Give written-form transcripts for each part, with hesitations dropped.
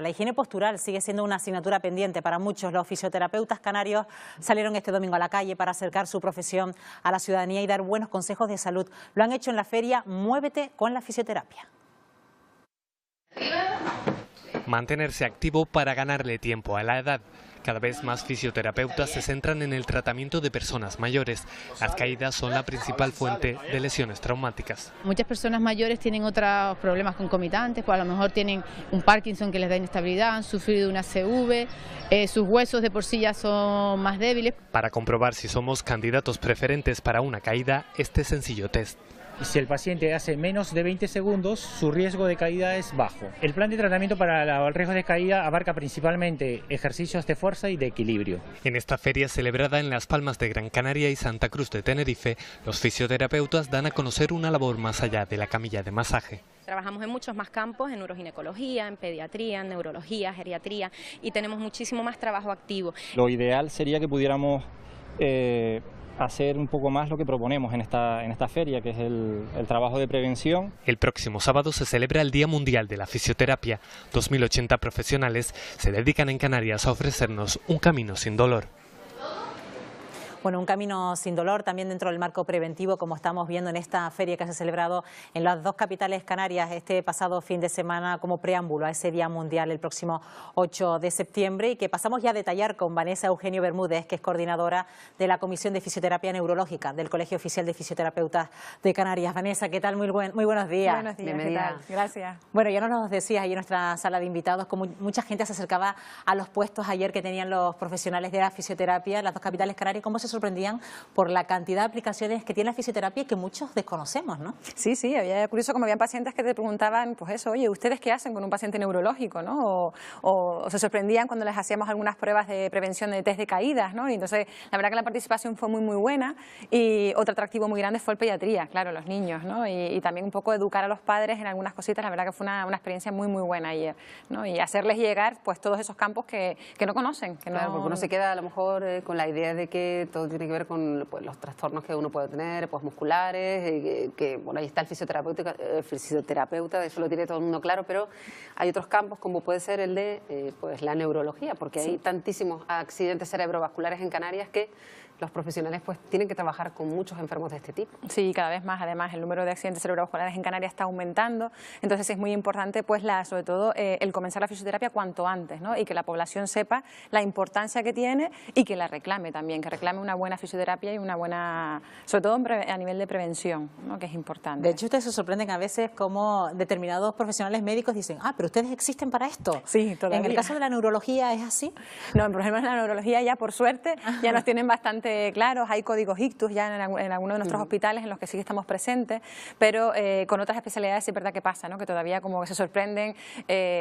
La higiene postural sigue siendo una asignatura pendiente para muchos. Los fisioterapeutas canarios salieron este domingo a la calle para acercar su profesión a la ciudadanía y dar buenos consejos de salud. Lo han hecho en la feria Muévete con la fisioterapia. Mantenerse activo para ganarle tiempo a la edad. Cada vez más fisioterapeutas se centran en el tratamiento de personas mayores. Las caídas son la principal fuente de lesiones traumáticas. Muchas personas mayores tienen otros problemas concomitantes, pues a lo mejor tienen un Parkinson que les da inestabilidad, han sufrido una CV, sus huesos de por sí ya son más débiles. Para comprobar si somos candidatos preferentes para una caída, este sencillo test. Si el paciente hace menos de 20 segundos, su riesgo de caída es bajo. El plan de tratamiento para el riesgo de caída abarca principalmente ejercicios de fuerza y de equilibrio. En esta feria celebrada en Las Palmas de Gran Canaria y Santa Cruz de Tenerife, los fisioterapeutas dan a conocer una labor más allá de la camilla de masaje. Trabajamos en muchos más campos, en uroginecología, en pediatría, en neurología, geriatría, y tenemos muchísimo más trabajo activo. Lo ideal sería que pudiéramos hacer un poco más lo que proponemos en esta feria, que es el trabajo de prevención. El próximo sábado se celebra el Día Mundial de la Fisioterapia. 2080 profesionales se dedican en Canarias a ofrecernos un camino sin dolor. Bueno, un camino sin dolor también dentro del marco preventivo, como estamos viendo en esta feria que se ha celebrado en las dos capitales canarias este pasado fin de semana como preámbulo a ese Día Mundial el próximo 8 de septiembre y que pasamos ya a detallar con Vanessa Eugenio Bermúdez, que es coordinadora de la Comisión de Fisioterapia Neurológica del Colegio Oficial de Fisioterapeutas de Canarias. Vanessa, ¿qué tal? Muy buenos días. Buenos días, ¿qué tal? Gracias. Bueno, ya nos lo decías ahí en nuestra sala de invitados, como mucha gente se acercaba a los puestos ayer que tenían los profesionales de la fisioterapia en las dos capitales canarias. ¿Cómo se sorprendían por la cantidad de aplicaciones que tiene la fisioterapia y que muchos desconocemos, ¿no? Sí, había curioso como habían pacientes que te preguntaban, pues eso, oye, ¿ustedes qué hacen con un paciente neurológico, no? O se sorprendían cuando les hacíamos algunas pruebas de prevención de test de caídas, ¿no? Y entonces, la verdad que la participación fue muy buena y otro atractivo muy grande fue el pediatría, claro, los niños, ¿no? Y también un poco educar a los padres en algunas cositas, la verdad que fue una experiencia muy buena ayer, ¿no? Y hacerles llegar, pues, todos esos campos que no conocen. Claro, porque uno se queda a lo mejor con la idea de que todo tiene que ver con pues, los trastornos que uno puede tener, pues musculares, que bueno, ahí está el fisioterapeuta, eso lo tiene todo el mundo claro, pero hay otros campos como puede ser el de pues la neurología, porque hay tantísimos accidentes cerebrovasculares en Canarias que los profesionales pues tienen que trabajar con muchos enfermos de este tipo. Sí, cada vez más, además el número de accidentes cerebrovasculares en Canarias está aumentando, entonces es muy importante pues sobre todo el comenzar la fisioterapia cuanto antes, ¿no? Y que la población sepa la importancia que tiene y que la reclame también, que reclame una buena fisioterapia y una buena, sobre todo a nivel de prevención, ¿no? Que es importante. De hecho, ustedes se sorprenden a veces como determinados profesionales médicos dicen, pero ustedes existen para esto. Sí, todavía. ¿En el caso de la neurología es así? No, en problemas de la neurología ya por suerte ya nos tienen bastante claros, hay códigos ictus ya en algunos de nuestros hospitales en los que sí estamos presentes, pero con otras especialidades sí es verdad que pasa, ¿no? Que todavía como que se sorprenden,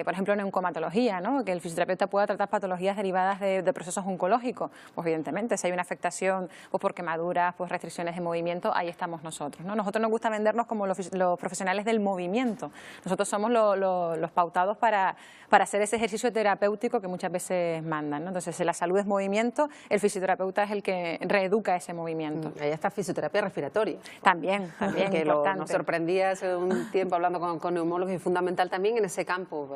por ejemplo en oncomatología, ¿no? Que el fisioterapeuta pueda tratar patologías derivadas de procesos oncológicos, pues evidentemente si hay una afectación pues por quemaduras, pues restricciones de movimiento, ahí estamos nosotros, ¿no? Nosotros nos gusta vendernos como los profesionales del movimiento, nosotros somos los pautados para hacer ese ejercicio terapéutico que muchas veces mandan, ¿no? Entonces si la salud es movimiento, el fisioterapeuta es el que reeduca ese movimiento. Ahí está fisioterapia respiratoria. También que nos sorprendía hace un tiempo hablando con neumólogos y fundamental también en ese campo.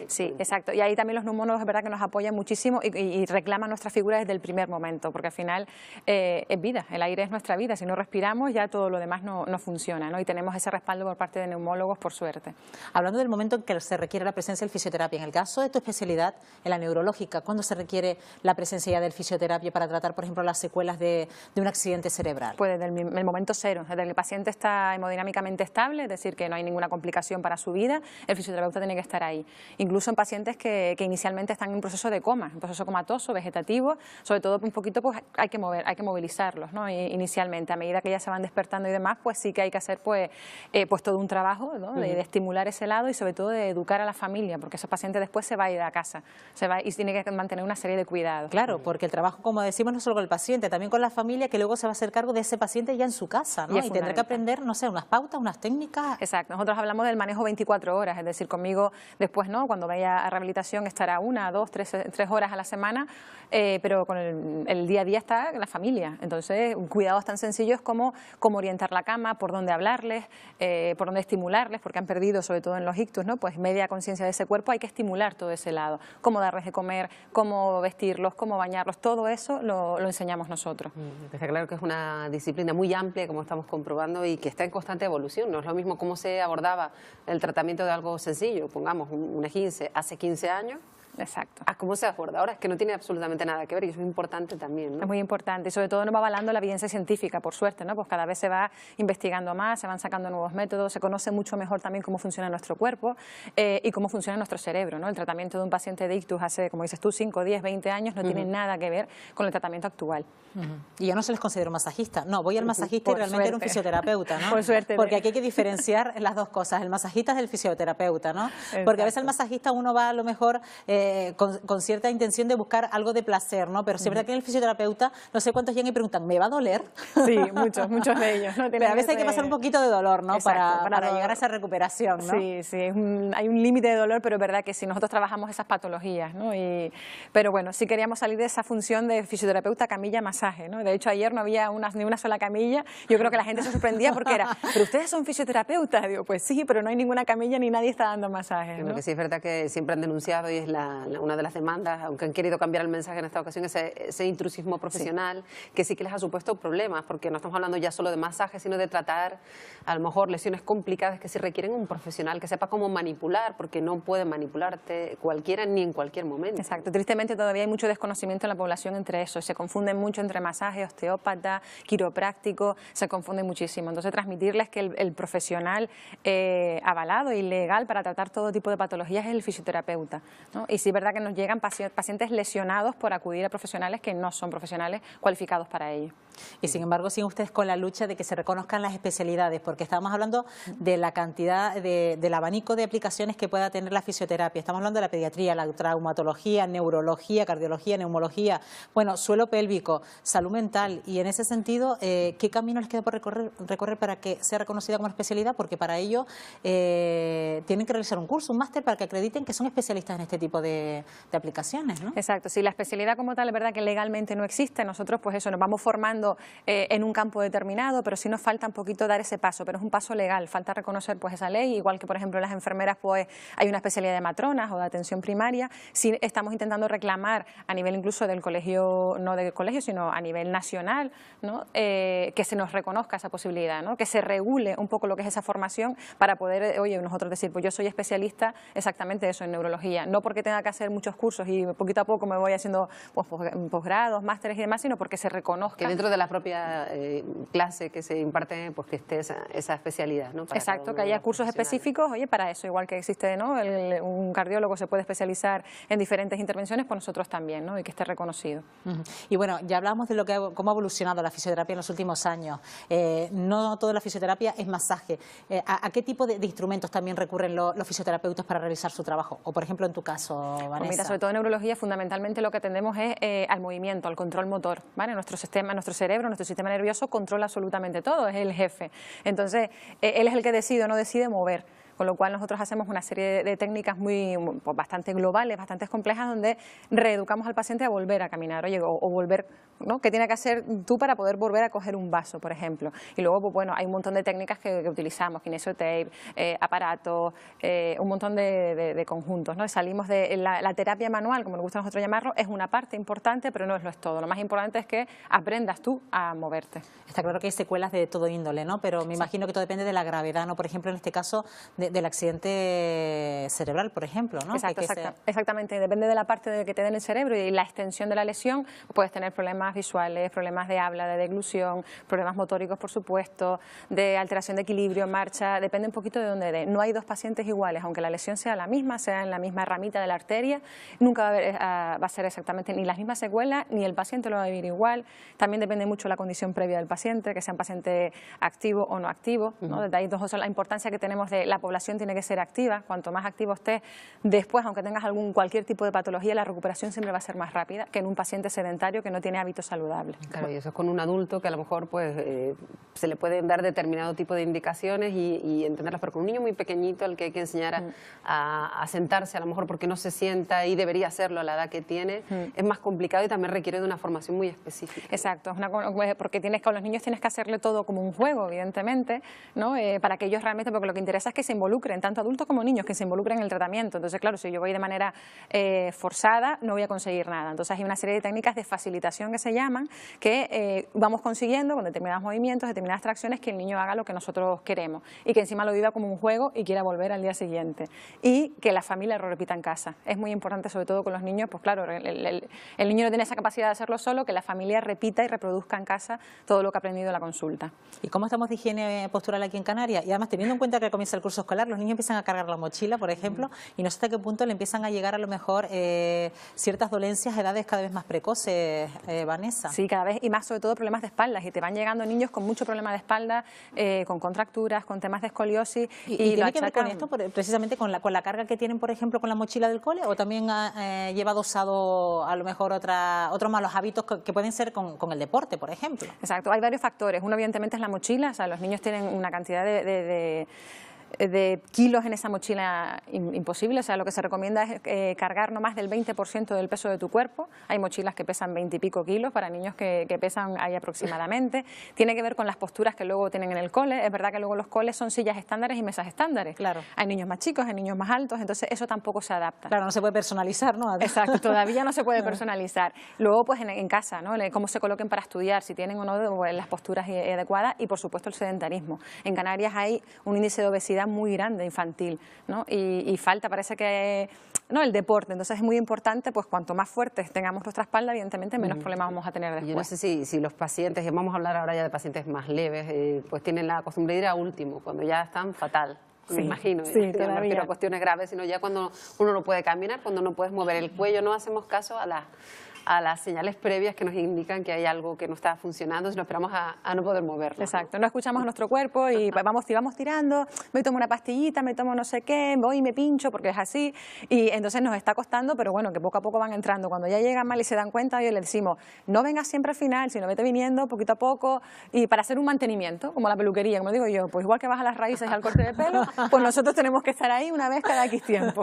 Sí, exacto. Y ahí también los neumólogos es verdad que nos apoyan muchísimo y reclaman nuestra figura desde el primer momento, porque al final es vida, el aire es nuestra vida. Si no respiramos ya todo lo demás no funciona, ¿no? Y tenemos ese respaldo por parte de neumólogos, por suerte. Hablando del momento en que se requiere la presencia del fisioterapia, en el caso de tu especialidad, en la neurológica, ¿cuándo se requiere la presencia ya del fisioterapia para tratar, por ejemplo, las secuelas de un accidente cerebral? Pues desde el momento cero, desde que el paciente está hemodinámicamente estable, es decir, que no hay ninguna complicación para su vida, el fisioterapeuta tiene que estar ahí. Incluso en pacientes que inicialmente están en un proceso de coma, un proceso comatoso, vegetativo, sobre todo un poquito pues hay que movilizarlos, ¿no? Inicialmente, a medida que ya se van despertando y demás, pues sí que hay que hacer pues todo un trabajo, ¿no? de estimular ese lado y sobre todo de educar a la familia, porque ese paciente después se va a ir a casa, se va y tiene que mantener una serie de cuidados. Claro, porque el trabajo, como decimos, no es solo con el paciente, paciente, también con la familia, que luego se va a hacer cargo de ese paciente ya en su casa, ¿no? Y tendrá que aprender, no sé, unas pautas, unas técnicas. Exacto, nosotros hablamos del manejo 24 horas, es decir, conmigo después, ¿no? Cuando vaya a rehabilitación estará 1, 2, 3 horas a la semana, pero con el día a día está la familia. Entonces, cuidados tan sencillos como cómo orientar la cama, por dónde hablarles, por dónde estimularles, porque han perdido, sobre todo en los ictus, ¿no? Pues media conciencia de ese cuerpo, hay que estimular todo ese lado. Cómo darles de comer, cómo vestirlos, cómo bañarlos, todo eso lo enseñamos nosotros. Está claro que es una disciplina muy amplia, como estamos comprobando, y que está en constante evolución. No es lo mismo cómo se abordaba el tratamiento de algo sencillo, pongamos un esguince hace 15 años, exacto, a cómo se aborda ahora, es que no tiene absolutamente nada que ver, y eso es importante también, ¿no? Es muy importante, y sobre todo nos va avalando la evidencia científica, por suerte, ¿no? Pues cada vez se va investigando más, se van sacando nuevos métodos, se conoce mucho mejor también cómo funciona nuestro cuerpo y cómo funciona nuestro cerebro, ¿no? El tratamiento de un paciente de ictus hace, como dices tú, 5, 10, 20 años no tiene nada que ver con el tratamiento actual. Y yo no se les considero masajista, no, voy al masajista y realmente era un fisioterapeuta, ¿no? Por suerte. Porque aquí hay que diferenciar las dos cosas, el masajista es el fisioterapeuta, ¿no? Porque a veces al masajista uno va a lo mejor con cierta intención de buscar algo de placer, ¿no? Pero si es verdad que el fisioterapeuta, no sé cuántos llegan y preguntan, ¿me va a doler? Sí, muchos de ellos, ¿no? Pero a veces hay que pasar un poquito de dolor, ¿no? Exacto, para llegar a esa recuperación, ¿no? Sí, sí, hay un límite de dolor, pero es verdad que si nosotros trabajamos esas patologías, ¿no? Pero bueno, sí queríamos salir de esa función de fisioterapeuta camilla-masaje, ¿no? De hecho, ayer no había ni una sola camilla. Yo creo que la gente se sorprendía porque era, ¿pero ustedes son fisioterapeutas? Digo, pues sí, pero no hay ninguna camilla ni nadie está dando masajes, ¿no? Lo que sí es verdad que siempre han denunciado, y es una de las demandas, aunque han querido cambiar el mensaje en esta ocasión, ese intrusismo profesional, que sí que les ha supuesto problemas, porque no estamos hablando ya solo de masajes, sino de tratar a lo mejor lesiones complicadas que sí requieren un profesional que sepa cómo manipular, porque no puede manipularte cualquiera ni en cualquier momento. Exacto, tristemente todavía hay mucho desconocimiento en la población entre eso, se confunden mucho entre masaje, osteópata, quiropráctico, se confunden muchísimo. Entonces, transmitirles que el profesional avalado y legal para tratar todo tipo de patologías es el fisioterapeuta, ¿no? Y sí es verdad que nos llegan pacientes lesionados por acudir a profesionales que no son profesionales cualificados para ello. Y sin embargo siguen ustedes con la lucha de que se reconozcan las especialidades, porque estábamos hablando de la cantidad, del abanico de aplicaciones que pueda tener la fisioterapia. Estamos hablando de la pediatría, la traumatología, neurología, cardiología, neumología, bueno, suelo pélvico, salud mental, y en ese sentido, ¿qué camino les queda por recorrer para que sea reconocida como especialidad? Porque para ello tienen que realizar un curso, un máster, para que acrediten que son especialistas en este tipo de aplicaciones, ¿no? Exacto, si la especialidad como tal es verdad que legalmente no existe, nosotros pues eso, nos vamos formando en un campo determinado, pero sí nos falta un poquito dar ese paso, pero es un paso legal, falta reconocer pues esa ley, igual que por ejemplo las enfermeras pues hay una especialidad de matronas o de atención primaria, sí estamos intentando reclamar a nivel incluso del colegio, no del colegio, sino a nivel nacional, ¿no? Que se nos reconozca esa posibilidad, ¿no? Que se regule un poco lo que es esa formación para poder, oye, nosotros decir, pues yo soy especialista exactamente eso en neurología, no porque tenga que hacer muchos cursos y poquito a poco me voy haciendo pues, posgrados, másteres y demás, sino porque se reconozca. Que dentro de la propia clase que se imparte, pues que esté esa especialidad, ¿no? Para exacto, que haya cursos específicos, oye, para eso, igual que existe, ¿no? Un cardiólogo se puede especializar en diferentes intervenciones, pues nosotros también, ¿no? Y que esté reconocido. Y bueno, ya hablamos de cómo ha evolucionado la fisioterapia en los últimos años. No toda la fisioterapia es masaje. ¿A qué tipo de instrumentos también recurren los fisioterapeutas para realizar su trabajo? O, por ejemplo, en tu caso, Vanessa. Pues mira, sobre todo en neurología, fundamentalmente lo que atendemos es al movimiento, al control motor, ¿vale? Nuestro cerebro, nuestro sistema nervioso controla absolutamente todo, es el jefe. Entonces, él es el que decide o no decide mover. Con lo cual nosotros hacemos una serie de técnicas pues bastante globales, bastante complejas, donde reeducamos al paciente a volver a caminar, oye, o volver, ¿no? ¿Qué tiene que hacer tú para poder volver a coger un vaso, por ejemplo? Y luego, pues bueno, hay un montón de técnicas que utilizamos, kinesiotape, aparatos, un montón de conjuntos, ¿no? Salimos de la terapia manual, como nos gusta a nosotros llamarlo, es una parte importante, pero no es todo. Lo más importante es que aprendas tú a moverte. Está claro que hay secuelas de todo índole, ¿no? Pero me imagino que todo depende de la gravedad, ¿no? Por ejemplo, en este caso, del accidente cerebral, por ejemplo, ¿no? Exactamente, depende de la parte de que te den el cerebro y la extensión de la lesión, puedes tener problemas visuales, problemas de habla, de deglución, problemas motóricos, por supuesto, de alteración de equilibrio, marcha, depende un poquito de dónde dé. No hay dos pacientes iguales, aunque la lesión sea la misma, sea en la misma ramita de la arteria, nunca va a ser exactamente ni las mismas secuelas, ni el paciente lo va a vivir igual. También depende mucho la condición previa del paciente, que sea un paciente activo o no activo, ¿no? De ahí la importancia que tenemos de la población población tiene que ser activa. Cuanto más activo estés, después, aunque tengas cualquier tipo de patología, la recuperación siempre va a ser más rápida que en un paciente sedentario que no tiene hábitos saludables. Claro, y eso es con un adulto que a lo mejor pues se le pueden dar determinado tipo de indicaciones y entenderlas, pero con un niño muy pequeñito al que hay que enseñar a sentarse, a lo mejor porque no se sienta y debería hacerlo a la edad que tiene, es más complicado y también requiere de una formación muy específica. Exacto, porque con los niños tienes que hacerle todo como un juego, evidentemente, ¿no? Para que ellos realmente, porque lo que interesa es que se involucren, tanto adultos como niños, que se involucren en el tratamiento. Entonces, claro, si yo voy de manera forzada, no voy a conseguir nada. Entonces, hay una serie de técnicas de facilitación que se llaman, que vamos consiguiendo con determinados movimientos, determinadas tracciones, que el niño haga lo que nosotros queremos y que encima lo viva como un juego y quiera volver al día siguiente. Y que la familia lo repita en casa. Es muy importante, sobre todo con los niños, pues claro, el niño no tiene esa capacidad de hacerlo solo, que la familia repita y reproduzca en casa todo lo que ha aprendido en la consulta. ¿Y cómo estamos de higiene postural aquí en Canarias? Y además, teniendo en cuenta que comienza el curso escolar, los niños empiezan a cargar la mochila, por ejemplo, y no sé hasta qué punto le empiezan a llegar a lo mejor ciertas dolencias a edades cada vez más precoces, Vanessa. Sí, cada vez, y más sobre todo problemas de espaldas, y te van llegando niños con mucho problema de espalda, con contracturas, con temas de escoliosis. ¿Y tiene que ver con esto, precisamente con la carga que tienen, por ejemplo, con la mochila del cole, o también lleva adosado a lo mejor otros malos hábitos que pueden ser con el deporte, por ejemplo? Exacto, hay varios factores. Uno, evidentemente, es la mochila. O sea, los niños tienen una cantidad de kilos en esa mochila imposible. O sea, lo que se recomienda es cargar no más del 20% del peso de tu cuerpo. Hay mochilas que pesan 20 y pico kilos para niños que pesan ahí aproximadamente. Tiene que ver con las posturas que luego tienen en el cole. Es verdad que luego los coles son sillas estándares y mesas estándares. Claro. Hay niños más chicos, hay niños más altos, entonces eso tampoco se adapta. Claro, no se puede personalizar, ¿no? Exacto, todavía no se puede personalizar. Luego, pues en casa, ¿no? Cómo se coloquen para estudiar, si tienen o no las posturas adecuadas, y por supuesto el sedentarismo. En Canarias hay un índice de obesidad muy grande infantil, ¿no? Y falta, parece que, ¿no?, el deporte. Entonces es muy importante, pues cuanto más fuertes tengamos nuestra espalda, evidentemente menos problemas vamos a tener después. Yo no sé si los pacientes, y vamos a hablar ahora ya de pacientes más leves, pues tienen la costumbre de ir a último, cuando ya están fatal. Sí, me imagino, sí, no me refiero a cuestiones graves, sino ya cuando uno no puede caminar, cuando no puedes mover el cuello, no hacemos caso a las señales previas que nos indican que hay algo que no está funcionando, si nos esperamos a no poder moverlo. Exacto, no escuchamos a nuestro cuerpo y vamos tirando, me tomo una pastillita, me tomo no sé qué, voy y me pincho porque es así, y entonces nos está costando, pero bueno, que poco a poco van entrando. Cuando ya llegan mal y se dan cuenta, y le decimos, no vengas siempre al final, sino vete viniendo poquito a poco, y para hacer un mantenimiento, como la peluquería, como digo yo, pues igual que vas a las raíces y al corte de pelo, pues nosotros tenemos que estar ahí una vez cada X tiempo.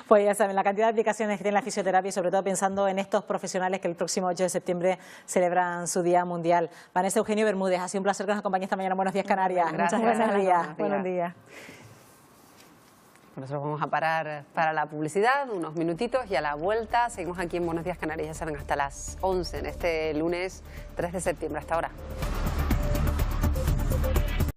Pues ya saben, la cantidad de aplicaciones que tiene la fisioterapia, y sobre todo pensando en estos profesionales que el próximo 8 de septiembre celebran su Día Mundial. Vanessa, Eugenio Bermúdez, ha sido un placer que nos acompañe esta mañana en Buenos Días Canarias. Gracias. Muchas buenos días. Buenos días. Nosotros vamos a parar para la publicidad, unos minutitos, y a la vuelta seguimos aquí en Buenos Días Canarias, ya saben, hasta las 11 en este lunes 3 de septiembre. Hasta ahora.